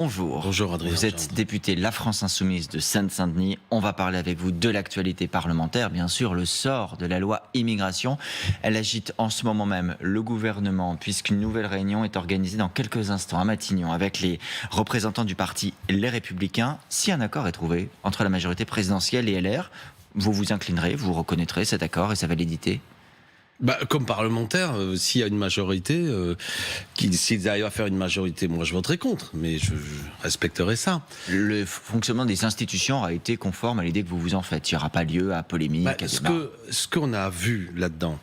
Bonjour. Bonjour Adrien. Vous êtes député La France Insoumise de Seine-Saint-Denis. On va parler avec vous de l'actualité parlementaire, bien sûr, le sort de la loi immigration. Elle agite en ce moment même le gouvernement, puisqu'une nouvelle réunion est organisée dans quelques instants à Matignon avec les représentants du parti Les Républicains. Si un accord est trouvé entre la majorité présidentielle et LR, vous vous inclinerez, vous reconnaîtrez cet accord et sa validité? Comme parlementaire, s'il y a une majorité, s'ils arrivent à faire une majorité, moi je voterai contre, mais je respecterai ça. Le fonctionnement des institutions a été conforme à l'idée que vous vous en faites. Il n'y aura pas lieu à polémique, à débat. Ce qu'on a vu là-dedans,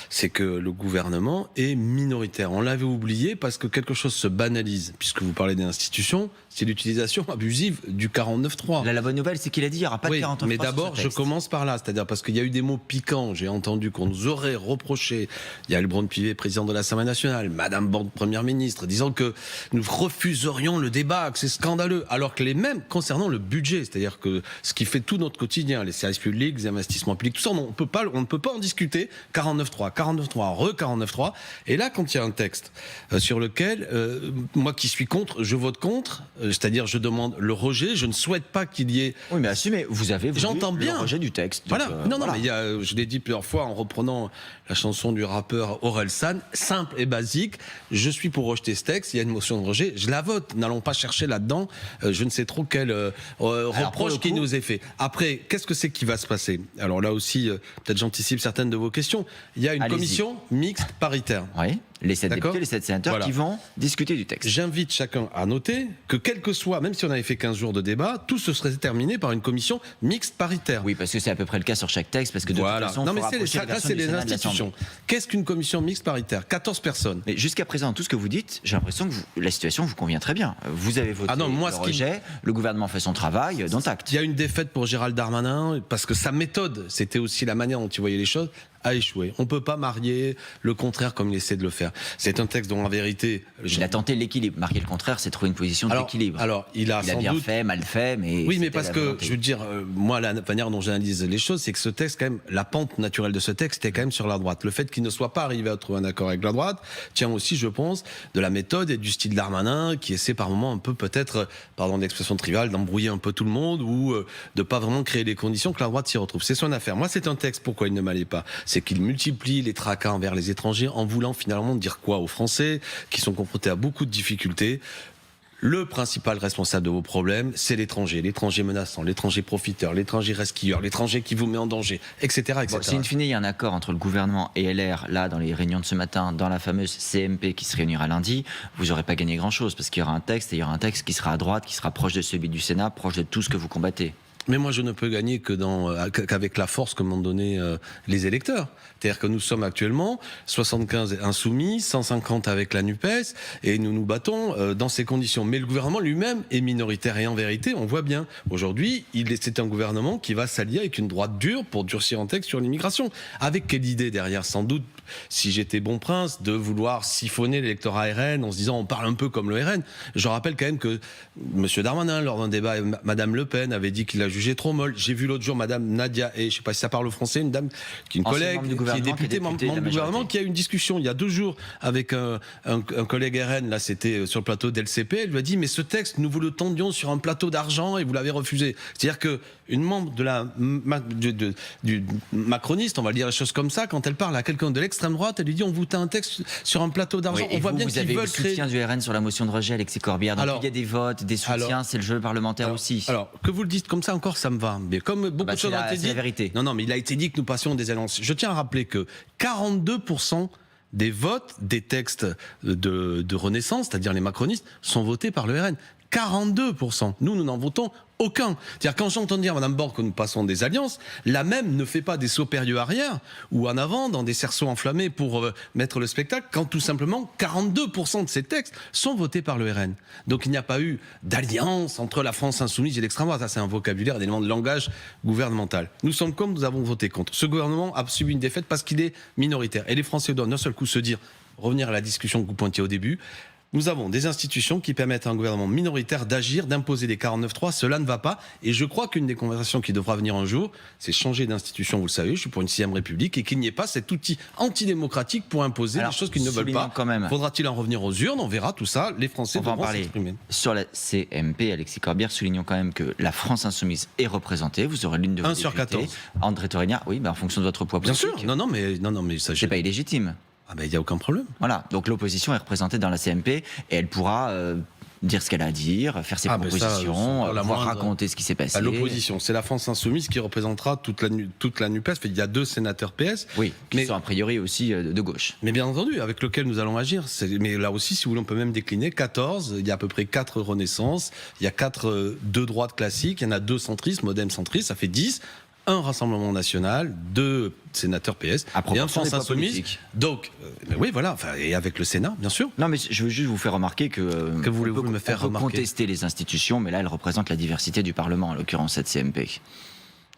c'est que le gouvernement est minoritaire. On l'avait oublié parce que quelque chose se banalise. Puisque vous parlez des institutions, c'est l'utilisation abusive du 49.3. Là, la bonne nouvelle, c'est qu'il a dit qu'il n'y aura pas de 49.3. Mais d'abord, je commence par là, c'est-à-dire parce qu'il y a eu des mots piquants. J'ai entendu qu'on nous aurait reproché. Il y a Lebrun Pivet, président de l'Assemblée nationale, Madame Borne, première ministre, disant que nous refuserions le débat, que c'est scandaleux. Alors que les mêmes concernant le budget, c'est-à-dire que ce qui fait tout notre quotidien, les services publics, les investissements publics, tout ça, on ne peut pas en discuter. 49.3, 49.3. Et là, quand il y a un texte sur lequel, moi qui suis contre, je vote contre, c'est-à-dire je demande le rejet, je ne souhaite pas qu'il y ait... Oui, mais assumez, vous avez voulu J'entends bien le rejet du texte. Voilà. Donc, non, voilà. mais je l'ai dit plusieurs fois en reprenant la chanson du rappeur Orelsan, simple et basique, je suis pour rejeter ce texte, il y a une motion de rejet, je la vote. N'allons pas chercher là-dedans, je ne sais trop quel reproche qui nous est fait. Après, qu'est-ce que c'est qui va se passer? Alors là aussi, peut-être j'anticipe certaines de vos questions. Il y a une commission mixte paritaire. Oui, les 7 députés, les 7 sénateurs qui vont discuter du texte. J'invite chacun à noter que quel que soit, même si on avait fait 15 jours de débat, tout se serait terminé par une commission mixte paritaire. Oui, parce que c'est à peu près le cas sur chaque texte, parce que de toute façon, non mais c'est les institutions. Qu'est-ce qu'une commission mixte paritaire? 14 personnes. Mais jusqu'à présent, tout ce que vous dites, j'ai l'impression que la situation vous convient très bien. Vous avez voté le rejet, le gouvernement fait son travail, dont acte. Il y a une défaite pour Gérald Darmanin, parce que sa méthode, c'était aussi la manière dont il voyait les choses, a échoué. On ne peut pas marier le contraire comme il essaie de le faire. C'est un texte dont en vérité... Il a tenté l'équilibre. Marier le contraire, c'est trouver une position d'équilibre. Alors, il a bien fait, mal fait, mais... Oui, mais parce que, je veux dire, moi, la manière dont j'analyse les choses, c'est que ce texte, quand même, la pente naturelle de ce texte est quand même sur la droite. Le fait qu'il ne soit pas arrivé à trouver un accord avec la droite tient aussi, je pense, de la méthode et du style Darmanin, qui essaie par moments un peu, peut-être, pardon l'expression triviale, d'embrouiller un peu tout le monde ou de pas vraiment créer les conditions que la droite s'y retrouve. C'est son affaire. Moi, c'est un texte, pourquoi il ne m'allait pas? C'est qu'il multiplie les tracas envers les étrangers en voulant finalement dire quoi aux Français qui sont confrontés à beaucoup de difficultés. Le principal responsable de vos problèmes, c'est l'étranger. L'étranger menaçant, l'étranger profiteur, l'étranger resquilleur, l'étranger qui vous met en danger, etc. etc. Bon, si in fine, il y a un accord entre le gouvernement et LR, là, dans les réunions de ce matin, dans la fameuse CMP qui se réunira lundi, vous n'aurez pas gagné grand-chose, parce qu'il y aura un texte, et il y aura un texte qui sera à droite, qui sera proche de celui du Sénat, proche de tout ce que vous combattez. Mais moi, je ne peux gagner qu'avec la force que m'ont donné les électeurs. C'est-à-dire que nous sommes actuellement 75 insoumis, 150 avec la NUPES, et nous nous battons dans ces conditions. Mais le gouvernement lui-même est minoritaire, et en vérité, on voit bien, aujourd'hui, c'est un gouvernement qui va s'allier avec une droite dure pour durcir un texte sur l'immigration. Avec quelle idée derrière? Sans doute, si j'étais bon prince, de vouloir siphonner l'électorat RN en se disant on parle un peu comme le RN. Je rappelle quand même que M. Darmanin, lors d'un débat, Mme Le Pen avait dit qu'il a jugé trop molle. J'ai vu l'autre jour Mme Nadia, et je ne sais pas si ça parle français, une dame, qui est une collègue, qui est députée, membre du gouvernement, qui a eu une discussion il y a 2 jours avec un collègue RN, là c'était sur le plateau d'LCP, elle lui a dit mais ce texte, nous vous le tendions sur un plateau d'argent et vous l'avez refusé. C'est-à-dire que une membre du macroniste, on va dire les choses comme ça, quand elle parle à quelqu'un de l'extrême droite, elle lui dit on vous tend un texte sur un plateau d'argent. Oui, on voit bien qu'ils veulent créer... Vous avez le soutien du RN sur la motion de rejet, Alexis Corbière. Donc il y a des votes, des soutiens, c'est le jeu parlementaire aussi. Alors, que vous le dites comme ça encore, ça me va. Mais comme beaucoup de choses ont été dites... C'est la vérité. Non, mais il a été dit que nous passions des annonces. Je tiens à rappeler que 42% des votes des textes de Renaissance, c'est-à-dire les macronistes, sont votés par le RN. 42%. Nous n'en votons aucun. C'est-à-dire, quand j'entends dire, Madame Borne, que nous passons des alliances, la même ne fait pas des sauts périlleux arrière ou en avant dans des cerceaux enflammés pour mettre le spectacle, quand tout simplement 42% de ces textes sont votés par le RN. Donc il n'y a pas eu d'alliance entre la France insoumise et l'extrême droite. Ça, c'est un vocabulaire, un élément de langage gouvernemental. Nous sommes comme nous avons voté contre. Ce gouvernement a subi une défaite parce qu'il est minoritaire. Et les Français doivent d'un seul coup se dire, revenir à la discussion que vous pointiez au début, Nous avons des institutions qui permettent à un gouvernement minoritaire d'agir, d'imposer des 49.3. Cela ne va pas. Et je crois qu'une des conversations qui devra venir un jour, c'est changer d'institution, vous le savez. Je suis pour une 6e République et qu'il n'y ait pas cet outil antidémocratique pour imposer des choses qu'ils ne veulent pas. Faudra-t-il en revenir aux urnes? On verra tout ça. Les Français devront s'exprimer. Sur la CMP, Alexis Corbière, soulignons quand même que la France insoumise est représentée. Vous aurez l'une de vos 1 sur 14. André Torrenia, oui, en fonction de votre poids politique. Bien sûr. Non, mais ça. C'est pas illégitime. Ah ben il n'y a aucun problème. Voilà, donc l'opposition est représentée dans la CMP et elle pourra dire ce qu'elle a à dire, faire ses propositions, raconter ce qui s'est passé. L'opposition, c'est la France insoumise qui représentera toute la NUPES. Il y a 2 sénateurs PS. Oui, qui sont a priori aussi de gauche. Mais bien entendu, avec lequel nous allons agir. Mais là aussi, si vous voulez, on peut même décliner 14. Il y a à peu près 4 Renaissance. Il y a 2 droites classiques. Il y en a 2 centristes, modem centristes. Ça fait 10. Un Rassemblement National, 2 sénateurs PS et un France Insoumise. Donc, oui, voilà, et avec le Sénat, bien sûr. Non, mais je veux juste vous faire remarquer que voulez-vous me faire remarquer ? On peut contester les institutions, mais là, elles représentent la diversité du Parlement, en l'occurrence cette CMP.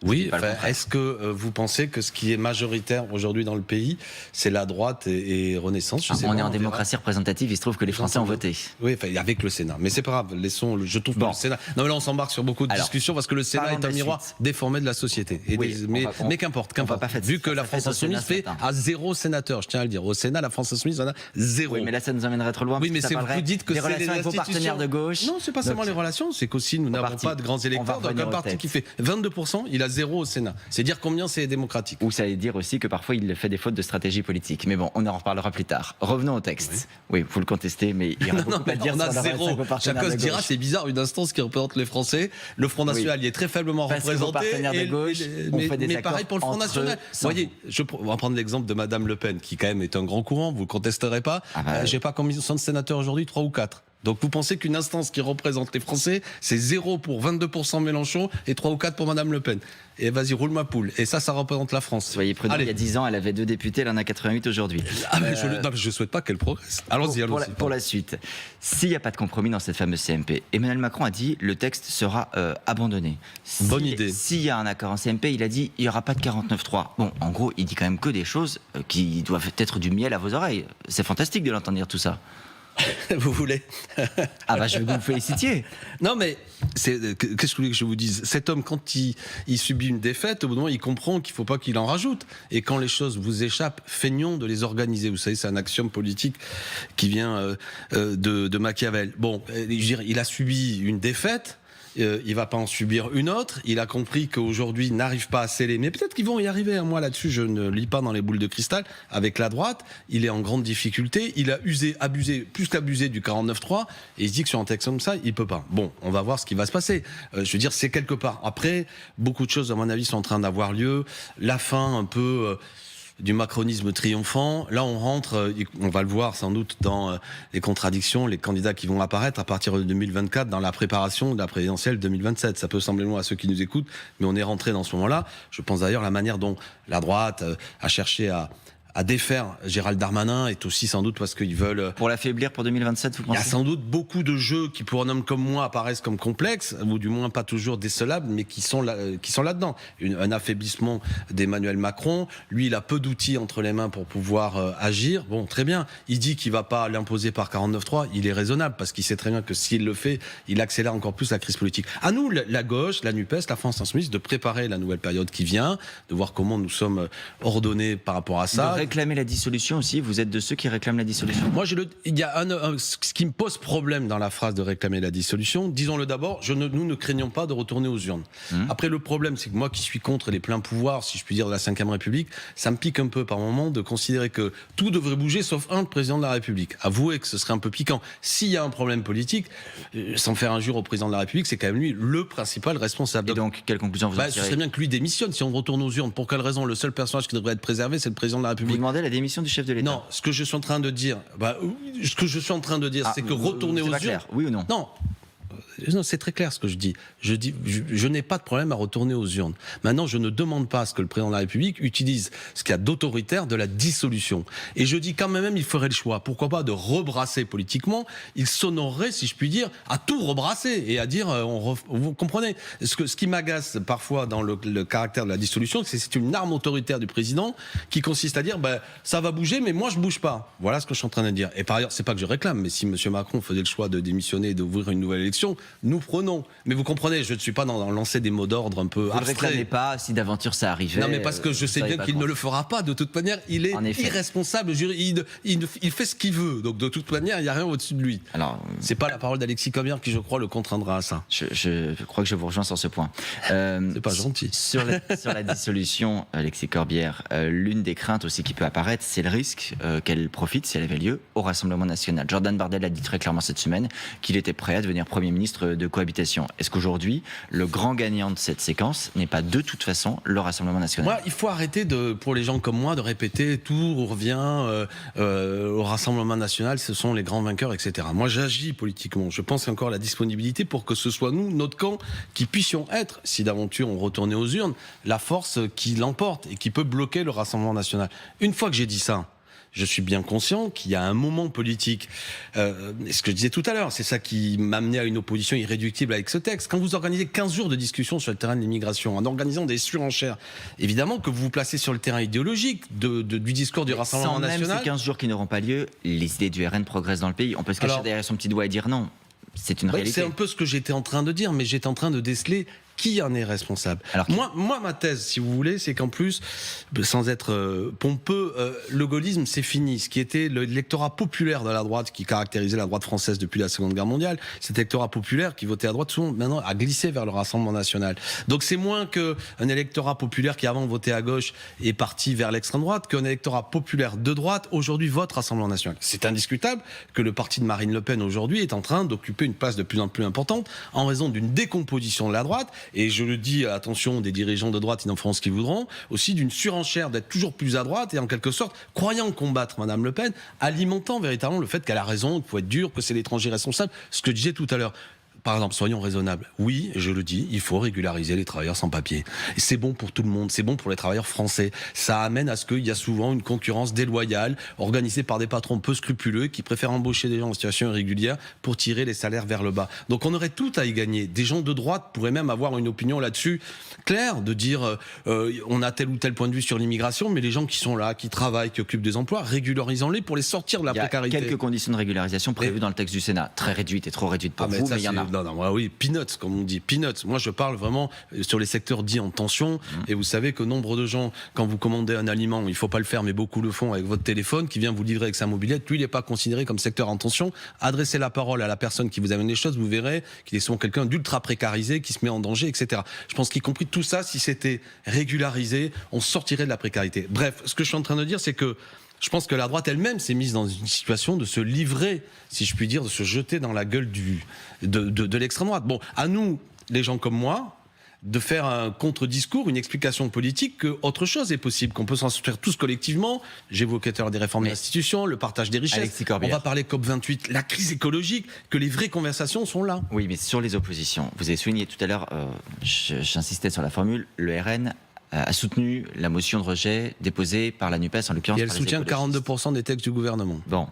Oui, est-ce que vous pensez que ce qui est majoritaire aujourd'hui dans le pays, c'est la droite et Renaissance? On est en démocratie représentative, il se trouve que les Français ont voté. Oui, avec le Sénat. Mais c'est pas grave, je trouve que le Sénat... Non, mais là, on s'embarque sur beaucoup de discussions parce que le Sénat est un miroir déformé de la société. Mais qu'importe. Vu que la France Insoumise fait à 0 sénateur, je tiens à le dire. Au Sénat, la France Insoumise en a 0. Oui, mais là, ça nous amènerait trop loin. Oui, mais vous dites que c'est les avec vos partenaires de gauche. Non, c'est pas seulement les relations, c'est qu'aussi nous n'avons pas de grands électeurs. Donc un parti qui fait 22%, il a 0 au Sénat. C'est dire combien c'est démocratique. Ou ça veut dire aussi que parfois il fait des fautes de stratégie politique. Mais bon, on en reparlera plus tard. Revenons au texte. Oui, vous le contestez, mais il y a beaucoup à dire. On a 0. Chacun se dira, c'est bizarre, une instance qui représente les Français. Le Front National y est très faiblement représenté. Mais pareil pour le Front National. Vous voyez, on va prendre l'exemple de Madame Le Pen, qui quand même est un grand courant, vous ne le contesterez pas. Je sais pas combien sont de sénateurs aujourd'hui, 3 ou 4. Donc vous pensez qu'une instance qui représente les Français, c'est 0 pour 22% Mélenchon et 3 ou 4 pour Madame Le Pen. Et vas-y, roule ma poule. Et ça représente la France. Soyez prudents, il y a 10 ans, elle avait 2 députés, elle en a 88 aujourd'hui. Je ne souhaite pas qu'elle progresse. Allons-y. Pour la suite, s'il n'y a pas de compromis dans cette fameuse CMP, Emmanuel Macron a dit le texte sera abandonné. Bonne idée. S'il y a un accord en CMP, il a dit il n'y aura pas de 49.3. Bon, en gros, il dit quand même que des choses qui doivent être du miel à vos oreilles. C'est fantastique de l'entendre dire tout ça. Vous voulez? Je veux que vous me félicitiez. Non, mais qu'est-ce que vous voulez que je vous dise? Cet homme, quand il subit une défaite, au bout d'un moment, il comprend qu'il ne faut pas qu'il en rajoute. Et quand les choses vous échappent, feignons de les organiser. Vous savez, c'est un axiome politique qui vient de Machiavel. Bon, je veux dire, il a subi une défaite. Il va pas en subir une autre. Il a compris qu'aujourd'hui, il n'arrive pas à sceller. Mais peut-être qu'ils vont y arriver. Moi, là-dessus, je ne lis pas dans les boules de cristal. Avec la droite, il est en grande difficulté. Il a abusé, plus qu'abusé du 49.3. Et il se dit que sur un texte comme ça, il peut pas. Bon, on va voir ce qui va se passer. Je veux dire, c'est quelque part. Après, beaucoup de choses, à mon avis, sont en train d'avoir lieu. La fin, un peu... du macronisme triomphant. Là, on rentre, on va le voir sans doute dans les contradictions, les candidats qui vont apparaître à partir de 2024 dans la préparation de la présidentielle 2027. Ça peut sembler loin à ceux qui nous écoutent, mais on est rentré dans ce moment-là. Je pense d'ailleurs la manière dont la droite a cherché à défaire Gérald Darmanin est aussi sans doute parce qu'ils veulent... Pour l'affaiblir pour 2027, vous pensez? Il y a sans doute beaucoup de jeux qui, pour un homme comme moi, apparaissent comme complexes, ou du moins pas toujours décelables, mais qui sont là-dedans. Un affaiblissement d'Emmanuel Macron. Lui, il a peu d'outils entre les mains pour pouvoir agir. Bon, très bien. Il dit qu'il va pas l'imposer par 49.3. Il est raisonnable, parce qu'il sait très bien que s'il le fait, il accélère encore plus la crise politique. À nous, la gauche, la NUPES, la France Insoumise, de préparer la nouvelle période qui vient, de voir comment nous sommes ordonnés par rapport à ça. Réclamer la dissolution aussi, vous êtes de ceux qui réclament la dissolution? Moi, il y a ce qui me pose problème dans la phrase de réclamer la dissolution. Disons-le d'abord, nous ne craignons pas de retourner aux urnes. Après, le problème, c'est que moi qui suis contre les pleins pouvoirs, si je puis dire, de la Ve République, ça me pique un peu par moment de considérer que tout devrait bouger sauf le président de la République. Avouez que ce serait un peu piquant. S'il y a un problème politique, sans faire injure au président de la République, c'est quand même lui le principal responsable. Et donc, quelle conclusion vous en tirez? Ce serait bien que lui démissionne. Si on retourne aux urnes, pour quelle raison? Le seul personnage qui devrait être préservé, c'est le président de la République. Vous demandez la démission du chef de l'État? Non, ce que je suis en train de dire, c'est que retourner aux urnes... Clair, oui ou non? Non. Non, c'est très clair ce que je dis. Je n'ai pas de problème à retourner aux urnes. Maintenant, je ne demande pas à ce que le président de la République utilise ce qu'il y a d'autoritaire de la dissolution. Et je dis quand même, il ferait le choix. Pourquoi pas de rebrasser politiquement? Il s'honorerait, si je puis dire, à tout rebrasser et à dire, vous comprenez? Ce qui m'agace parfois dans le caractère de la dissolution, c'est une arme autoritaire du président qui consiste à dire, ça va bouger, mais moi je bouge pas. Voilà ce que je suis en train de dire. Et par ailleurs, c'est pas que je réclame, mais si M. Macron faisait le choix de démissionner et d'ouvrir une nouvelle élection, nous prenons. Mais vous comprenez, je ne suis pas dans lancer des mots d'ordre un peu abstraits. Vous ne réclamez pas si d'aventure ça arrivait. Non, mais parce que je sais bien qu'il ne le fera pas. De toute manière, il est irresponsable. Il fait ce qu'il veut. Donc de toute manière, il n'y a rien au-dessus de lui. Alors, c'est pas la parole d'Alexis Corbière qui, je crois, le contraindra à ça. Je crois que je vous rejoins sur ce point. C'est pas gentil. Sur la dissolution, Alexis Corbière, l'une des craintes aussi qui peut apparaître, c'est le risque qu'elle profite, si elle avait lieu, au Rassemblement national. Jordan Bardella a dit très clairement cette semaine qu'il était prêt à devenir Premier ministre de cohabitation. Est-ce qu'aujourd'hui, le grand gagnant de cette séquence n'est pas de toute façon le Rassemblement national? Moi, il faut arrêter pour les gens comme moi de répéter tout revient au Rassemblement national, ce sont les grands vainqueurs, etc. Moi, j'agis politiquement. Je pense encore à la disponibilité pour que ce soit nous, notre camp, qui puissions être, si d'aventure on retournait aux urnes, la force qui l'emporte et qui peut bloquer le Rassemblement national. Une fois que j'ai dit ça, je suis bien conscient qu'il y a un moment politique. Ce que je disais tout à l'heure, c'est ça qui m'a amené à une opposition irréductible avec ce texte. Quand vous organisez 15 jours de discussion sur le terrain de l'immigration, en organisant des surenchères, évidemment que vous vous placez sur le terrain idéologique du discours du Rassemblement national. Sans même ces 15 jours qui n'auront pas lieu, les idées du RN progressent dans le pays. On peut se cacher derrière son petit doigt et dire non. C'est une réalité. C'est un peu ce que j'étais en train de dire, mais j'étais en train de déceler qui en est responsable. Alors, moi, ma thèse, si vous voulez, c'est qu'en plus, sans être pompeux, le gaullisme, c'est fini. Ce qui était l'électorat populaire de la droite, qui caractérisait la droite française depuis la Seconde Guerre mondiale, cet électorat populaire qui votait à droite, souvent maintenant a glissé vers le Rassemblement national. Donc c'est moins qu'un électorat populaire qui avant votait à gauche est parti vers l'extrême droite, qu'un électorat populaire de droite aujourd'hui vote Rassemblement national. C'est indiscutable que le parti de Marine Le Pen aujourd'hui est en train d'occuper une place de plus en plus importante en raison d'une décomposition de la droite. Et je le dis, attention, des dirigeants de droite, ils en feront ce qu'ils voudront, aussi d'une surenchère d'être toujours plus à droite et en quelque sorte, croyant combattre Madame Le Pen, alimentant véritablement le fait qu'elle a raison, qu'il faut être dur, que c'est l'étranger responsable, ce que je disais tout à l'heure. Par exemple, soyons raisonnables. Oui, je le dis, il faut régulariser les travailleurs sans papier. Et c'est bon pour tout le monde, c'est bon pour les travailleurs français. Ça amène à ce qu'il y a souvent une concurrence déloyale, organisée par des patrons peu scrupuleux qui préfèrent embaucher des gens en situation irrégulière pour tirer les salaires vers le bas. Donc on aurait tout à y gagner. Des gens de droite pourraient même avoir une opinion là-dessus claire, de dire on a tel ou tel point de vue sur l'immigration, mais les gens qui sont là, qui travaillent, qui occupent des emplois, régularisons-les pour les sortir de la précarité. Il y a quelques conditions de régularisation prévues dans le texte du Sénat, très réduites et trop réduites pour vous, mais il y en a. Non, oui, peanuts, comme on dit, peanuts. Moi, je parle vraiment sur les secteurs dits en tension. Et vous savez que nombre de gens, quand vous commandez un aliment, il ne faut pas le faire, mais beaucoup le font avec votre téléphone, qui vient vous livrer avec sa mobilette, lui, il n'est pas considéré comme secteur en tension. Adressez la parole à la personne qui vous amène les choses, vous verrez qu'il est souvent quelqu'un d'ultra précarisé, qui se met en danger, etc. Je pense qu'y compris tout ça, si c'était régularisé, on sortirait de la précarité. Bref, ce que je suis en train de dire, c'est que je pense que la droite elle-même s'est mise dans une situation de se livrer, si je puis dire, de se jeter dans la gueule de l'extrême droite. Bon, à nous, les gens comme moi, de faire un contre-discours, une explication politique qu'autre chose est possible, qu'on peut s'en sortir tous collectivement. J'évoquais tout à l'heure des réformes d'institutions, le partage des richesses. On va parler COP28, la crise écologique, que les vraies conversations sont là. Oui, mais sur les oppositions, vous avez souligné tout à l'heure, j'insistais sur la formule, le RN a soutenu la motion de rejet déposée par la NUPES, en l'occurrence. Et elle soutient 42% des textes du gouvernement. Bon.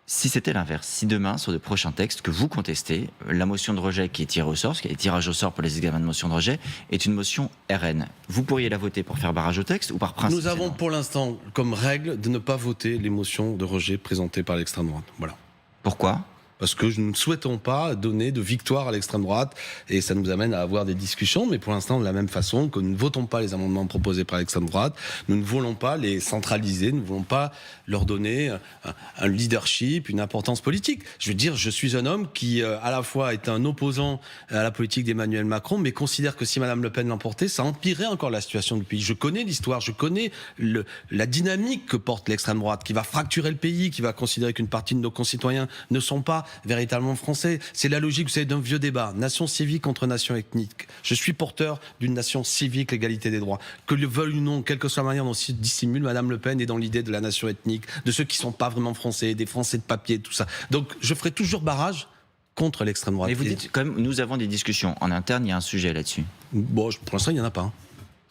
Si c'était l'inverse, si demain, sur de prochains textes que vous contestez, la motion de rejet qui est tirée au sort, ce qui est tirage au sort pour les examens de motion de rejet, est une motion RN, vous pourriez la voter pour faire barrage au texte ou par principe? Nous avons pour l'instant comme règle de ne pas voter les motions de rejet présentées par l'extrême droite. Voilà. Pourquoi ? Parce que nous ne souhaitons pas donner de victoire à l'extrême droite et ça nous amène à avoir des discussions, mais pour l'instant de la même façon que nous ne votons pas les amendements proposés par l'extrême droite, nous ne voulons pas les centraliser, nous ne voulons pas leur donner un leadership, une importance politique. Je veux dire, je suis un homme qui à la fois est un opposant à la politique d'Emmanuel Macron, mais considère que si Madame Le Pen l'emportait, ça empirerait encore la situation du pays. Je connais l'histoire, je connais la dynamique que porte l'extrême droite, qui va fracturer le pays, qui va considérer qu'une partie de nos concitoyens ne sont pas véritablement français. C'est la logique, vous savez, d'un vieux débat. Nation civique contre nation ethnique. Je suis porteur d'une nation civique, l'égalité des droits. Que le veuille ou non, quelle que soit la manière dont se dissimule, Madame Le Pen est dans l'idée de la nation ethnique, de ceux qui ne sont pas vraiment français, des Français de papier, tout ça. Donc, je ferai toujours barrage contre l'extrême droite. Mais vous dites quand même, nous avons des discussions en interne, il y a un sujet là-dessus. Bon, pour l'instant, il n'y en a pas.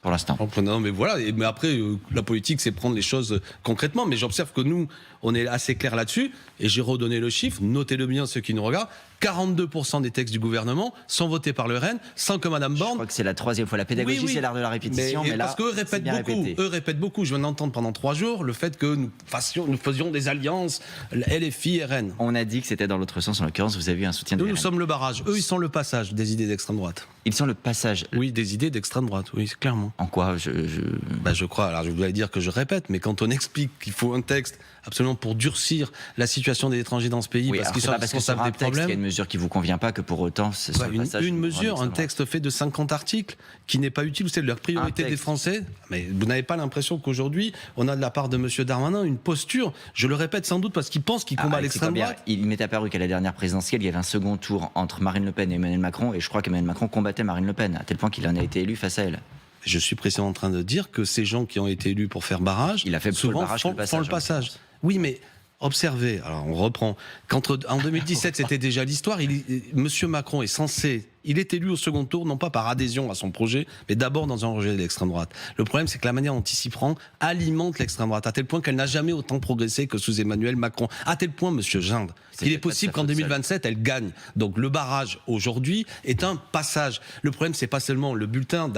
Pour l'instant. Non, mais voilà. Mais après, la politique, c'est prendre les choses concrètement. Mais j'observe que nous, on est assez clair là-dessus. Et j'ai redonné le chiffre. Notez-le bien, ceux qui nous regardent. 42% des textes du gouvernement sont votés par le RN, sans que Madame Borne. Je crois que c'est la troisième fois. La pédagogie, c'est l'art de la répétition. Mais là, parce qu'eux répètent beaucoup. Eux répètent beaucoup. Je viens d'entendre pendant 3 jours le fait que nous faisions des alliances LFI, RN. On a dit que c'était dans l'autre sens. En l'occurrence, vous avez eu un soutien de Nous, RN. nous sommes le barrage. Eux, ils sont le passage des idées d'extrême droite. Ils sont le passage. Oui, des idées d'extrême droite. Oui, clairement. En quoi Je crois. Alors, je voulais dire que je répète, mais quand on explique qu'il faut un texte absolument pour durcir la situation des étrangers dans ce pays, parce qu'ils sont responsables des problèmes. Il y a une mesure qui vous convient pas que pour autant ce soit une mesure, un texte fait de 50 articles qui n'est pas utile. C'est la priorité des Français. Mais vous n'avez pas l'impression qu'aujourd'hui, on a de la part de M. Darmanin une posture, je le répète sans doute parce qu'il pense qu'il combat l'extrême droite. Il m'est apparu qu'à la dernière présidentielle, il y avait un second tour entre Marine Le Pen et Emmanuel Macron, et je crois qu'Emmanuel Macron combattait Marine Le Pen, à tel point qu'il en a été élu face à elle. Je suis précisément en train de dire que ces gens qui ont été élus pour faire barrage, il a fait souvent font le passage. Oui, mais observez, alors on reprend. En 2017, c'était déjà l'histoire. Monsieur Macron est censé. Il est élu au second tour, non pas par adhésion à son projet, mais d'abord dans un rejet de l'extrême droite. Le problème, c'est que la manière dont il s'y prend alimente l'extrême droite, à tel point qu'elle n'a jamais autant progressé que sous Emmanuel Macron. À tel point, monsieur Ginde, qu'il est possible qu'en 2027, elle gagne. Donc le barrage, aujourd'hui, est un passage. Le problème, c'est pas seulement le bulletin,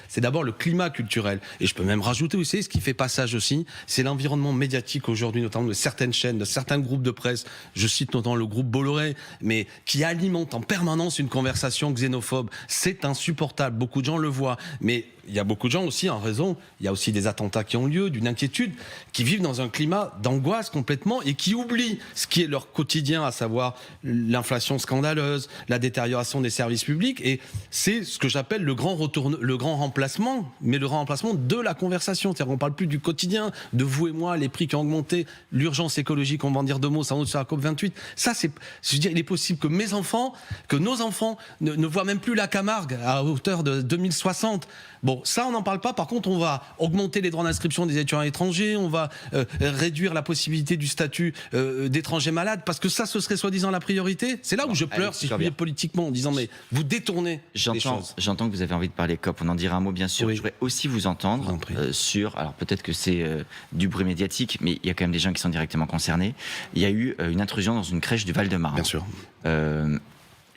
c'est d'abord le climat culturel. Et je peux même rajouter aussi, ce qui fait passage aussi, c'est l'environnement médiatique aujourd'hui, notamment de certaines chaînes, de certains groupes de presse. Je cite notamment le groupe Bolloré, mais qui alimente en permanence une conversation xénophobe. C'est insupportable. Beaucoup de gens le voient. Mais il y a beaucoup de gens aussi, en raison, il y a aussi des attentats qui ont lieu, d'une inquiétude, qui vivent dans un climat d'angoisse complètement et qui oublient ce qui est leur quotidien, à savoir l'inflation scandaleuse, la détérioration des services publics. Et c'est ce que j'appelle le grand remplacement, mais le grand remplacement de la conversation. C'est-à-dire qu'on ne parle plus du quotidien, de vous et moi, les prix qui ont augmenté, l'urgence écologique, on va en dire 2 mots, sans doute sur la COP28. Ça, je veux dire, il est possible que nos enfants ne voient même plus la Camargue à hauteur de 2060. Bon, ça, on n'en parle pas. Par contre, on va augmenter les droits d'inscription des étudiants étrangers, on va réduire la possibilité du statut d'étranger malade, parce que ça, ce serait soi-disant la priorité. C'est là où je pleure, si je puis dire, politiquement, en disant, mais vous détournez les choses. J'entends que vous avez envie de parler COP, on en dira un mot, bien sûr. Oui. Je voudrais aussi vous entendre sur, alors peut-être que c'est du bruit médiatique, mais il y a quand même des gens qui sont directement concernés. Il y a eu une intrusion dans une crèche du Val-de-Marne. Bien sûr.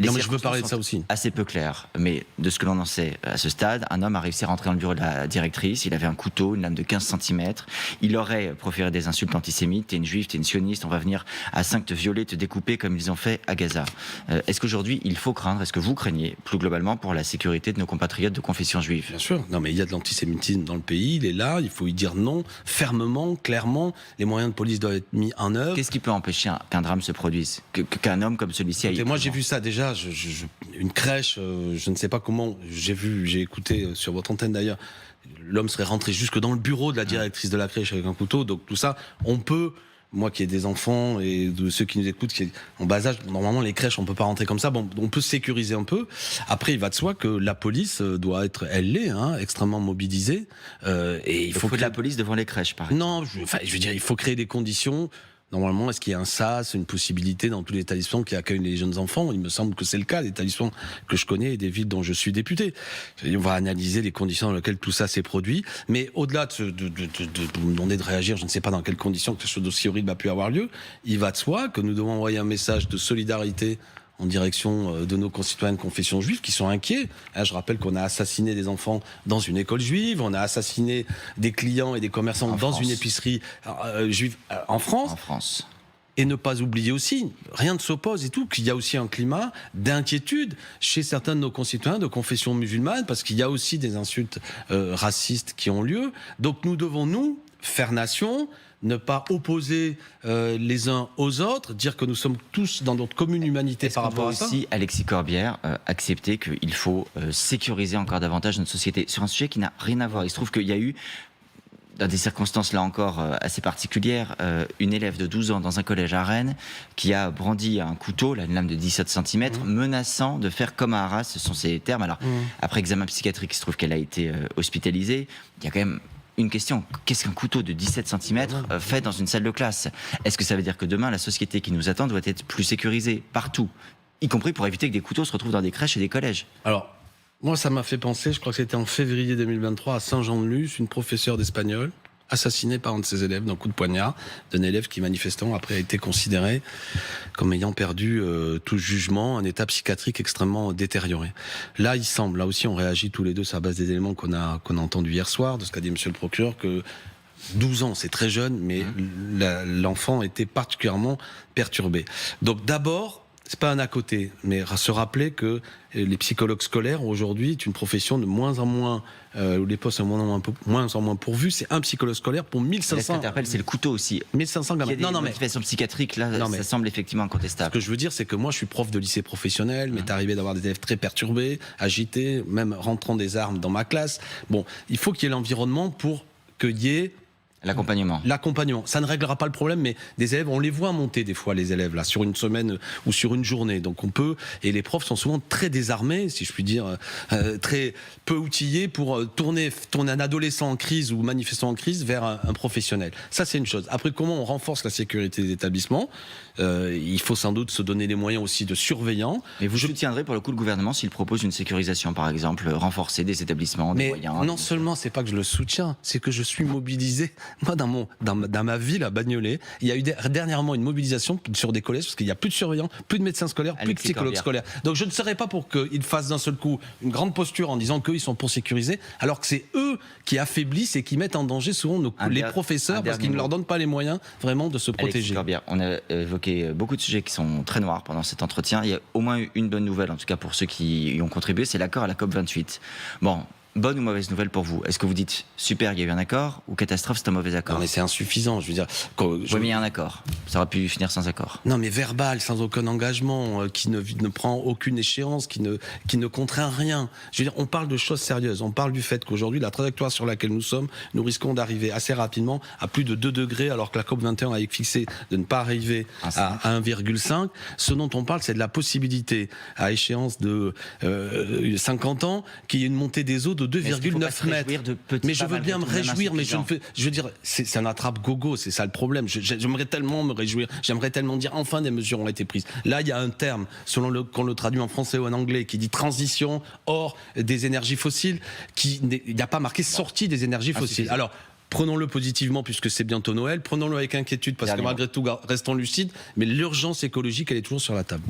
Les mais je veux parler de ça aussi. Assez peu clair, mais de ce que l'on en sait à ce stade, un homme a réussi à rentrer dans le bureau de la directrice, il avait un couteau, une lame de 15 cm, il aurait proféré des insultes antisémites, t'es une juive, t'es une sioniste, on va venir à 5 te violer, te découper comme ils ont fait à Gaza. Est-ce qu'aujourd'hui il faut craindre, est-ce que vous craignez plus globalement pour la sécurité de nos compatriotes de confession juive ? Bien sûr, non mais il y a de l'antisémitisme dans le pays, il est là, il faut y dire non, fermement, clairement, les moyens de police doivent être mis en œuvre. Qu'est-ce qui peut empêcher qu'un drame se produise, qu'un homme comme celui-ci aille ? Moi j'ai vu ça déjà. Une crèche, je ne sais pas comment, j'ai écouté sur votre antenne d'ailleurs, l'homme serait rentré jusque dans le bureau de la directrice de la crèche avec un couteau, donc tout ça, on peut, moi qui ai des enfants et de ceux qui nous écoutent, qui en bas âge, normalement les crèches on peut pas rentrer comme ça, bon, on peut sécuriser un peu. Après il va de soi que la police doit être, elle l'est, extrêmement mobilisée, et il faut de la police devant les crèches, par exemple. Non, je veux dire, il faut créer des conditions. Normalement, est-ce qu'il y a un SAS, une possibilité dans tous les établissements qui accueillent les jeunes enfants ? Il me semble que c'est le cas, des établissements que je connais et des villes dont je suis député. On va analyser les conditions dans lesquelles tout ça s'est produit. Mais au-delà de vous demander de réagir, je ne sais pas dans quelles conditions que ce dossier horrible a pu avoir lieu, il va de soi que nous devons envoyer un message de solidarité en direction de nos concitoyens de confession juive qui sont inquiets. Là, je rappelle qu'on a assassiné des enfants dans une école juive, on a assassiné des clients et des commerçants dans une épicerie juive en France. En France. Et ne pas oublier aussi, rien ne s'oppose et tout, qu'il y a aussi un climat d'inquiétude chez certains de nos concitoyens de confession musulmane, parce qu'il y a aussi des insultes racistes qui ont lieu. Donc nous devons, nous, faire nation, ne pas opposer les uns aux autres, dire que nous sommes tous dans notre commune humanité par rapport à ça. Aussi, Alexis Corbière, accepter qu'il faut sécuriser encore davantage notre société sur un sujet qui n'a rien à voir. Il se trouve qu'il y a eu, dans des circonstances là encore assez particulières, une élève de 12 ans dans un collège à Rennes qui a brandi un couteau, là, une lame de 17 cm, menaçant de faire comme à Arras, ce sont ses termes. Alors, après examen psychiatrique, il se trouve qu'elle a été hospitalisée. Il y a quand même une question, qu'est-ce qu'un couteau de 17 cm fait dans une salle de classe ? Est-ce que ça veut dire que demain, la société qui nous attend doit être plus sécurisée partout ? y compris pour éviter que des couteaux se retrouvent dans des crèches et des collèges. Alors, moi, ça m'a fait penser, je crois que c'était en février 2023, à Saint-Jean-de-Luz, une professeure d'espagnol assassinée par un de ses élèves d'un coup de poignard, d'un élève qui manifestement après a été considéré comme ayant perdu tout jugement, un état psychiatrique extrêmement détérioré. Là, il semble, là aussi on réagit tous les deux sur la base des éléments qu'on a entendus hier soir, de ce qu'a dit monsieur le procureur, que 12 ans, c'est très jeune, mais l'enfant était particulièrement perturbé. Donc d'abord, c'est pas un à côté, mais se rappeler que les psychologues scolaires aujourd'hui est une profession de moins en moins, où les postes sont moins en moins pourvus. C'est un psychologue scolaire pour 1500. Ce qui interpelle, c'est le couteau aussi. 1500 gamins. Il y a des motivations psychiatriques, là, ça semble effectivement incontestable. Ce que je veux dire, c'est que moi, je suis prof de lycée professionnel, m'est arrivé d'avoir des élèves très perturbés, agités, même rentrant des armes dans ma classe. Bon, il faut qu'il y ait l'environnement pour qu'il y ait l'accompagnement. Ça ne réglera pas le problème, mais des élèves, on les voit monter des fois, les élèves, là, sur une semaine ou sur une journée. Donc on peut, et les profs sont souvent très désarmés, si je puis dire, très peu outillés pour tourner un adolescent en crise ou manifestant en crise vers un professionnel. Ça, c'est une chose. Après, comment on renforce la sécurité des établissements ? Il faut sans doute se donner les moyens aussi de surveillants. Mais vous soutiendrez pour le coup le gouvernement s'il propose une sécurisation, par exemple, renforcer des établissements, des moyens. Non seulement c'est pas que je le soutiens, c'est que je suis mobilisé. Moi, dans ma ville à Bagnolet, il y a eu dernièrement une mobilisation sur des collèges parce qu'il n'y a plus de surveillants, plus de médecins scolaires, plus de psychologues scolaires. Donc je ne serais pas pour qu'ils fassent d'un seul coup une grande posture en disant qu'ils sont pour sécuriser, alors que c'est eux qui affaiblissent et qui mettent en danger souvent les professeurs parce qu'ils ne leur donnent pas les moyens vraiment de se protéger. On a évoqué beaucoup de sujets qui sont très noirs pendant cet entretien. Il y a au moins une bonne nouvelle, en tout cas pour ceux qui y ont contribué, c'est l'accord à la COP28. Bon. Bonne ou mauvaise nouvelle pour vous ? Est-ce que vous dites super, il y a eu un accord, ou catastrophe, c'est un mauvais accord ? Non, mais c'est insuffisant, je veux dire. Oui, mais il y a un accord. Ça aurait pu finir sans accord. Non, mais verbal, sans aucun engagement, qui ne prend aucune échéance, qui ne contraint rien. Je veux dire, on parle de choses sérieuses. On parle du fait qu'aujourd'hui, la trajectoire sur laquelle nous sommes, nous risquons d'arriver assez rapidement à plus de 2 degrés, alors que la COP21 a fixé de ne pas arriver à 1,5. Ce dont on parle, c'est de la possibilité, à échéance de 50 ans, qu'il y ait une montée des eaux de 2,9 mètres. Mais je veux bien me réjouir, mais je veux dire, c'est un attrape-gogo, c'est ça le problème. J'aimerais tellement me réjouir, j'aimerais tellement dire enfin des mesures ont été prises. Là, il y a un terme, selon qu'on le traduit en français ou en anglais, qui dit transition hors des énergies fossiles, il n'y a pas marqué sortie des énergies fossiles. Alors, prenons-le positivement puisque c'est bientôt Noël, prenons-le avec inquiétude parce que malgré tout, restons lucides, mais l'urgence écologique, elle est toujours sur la table.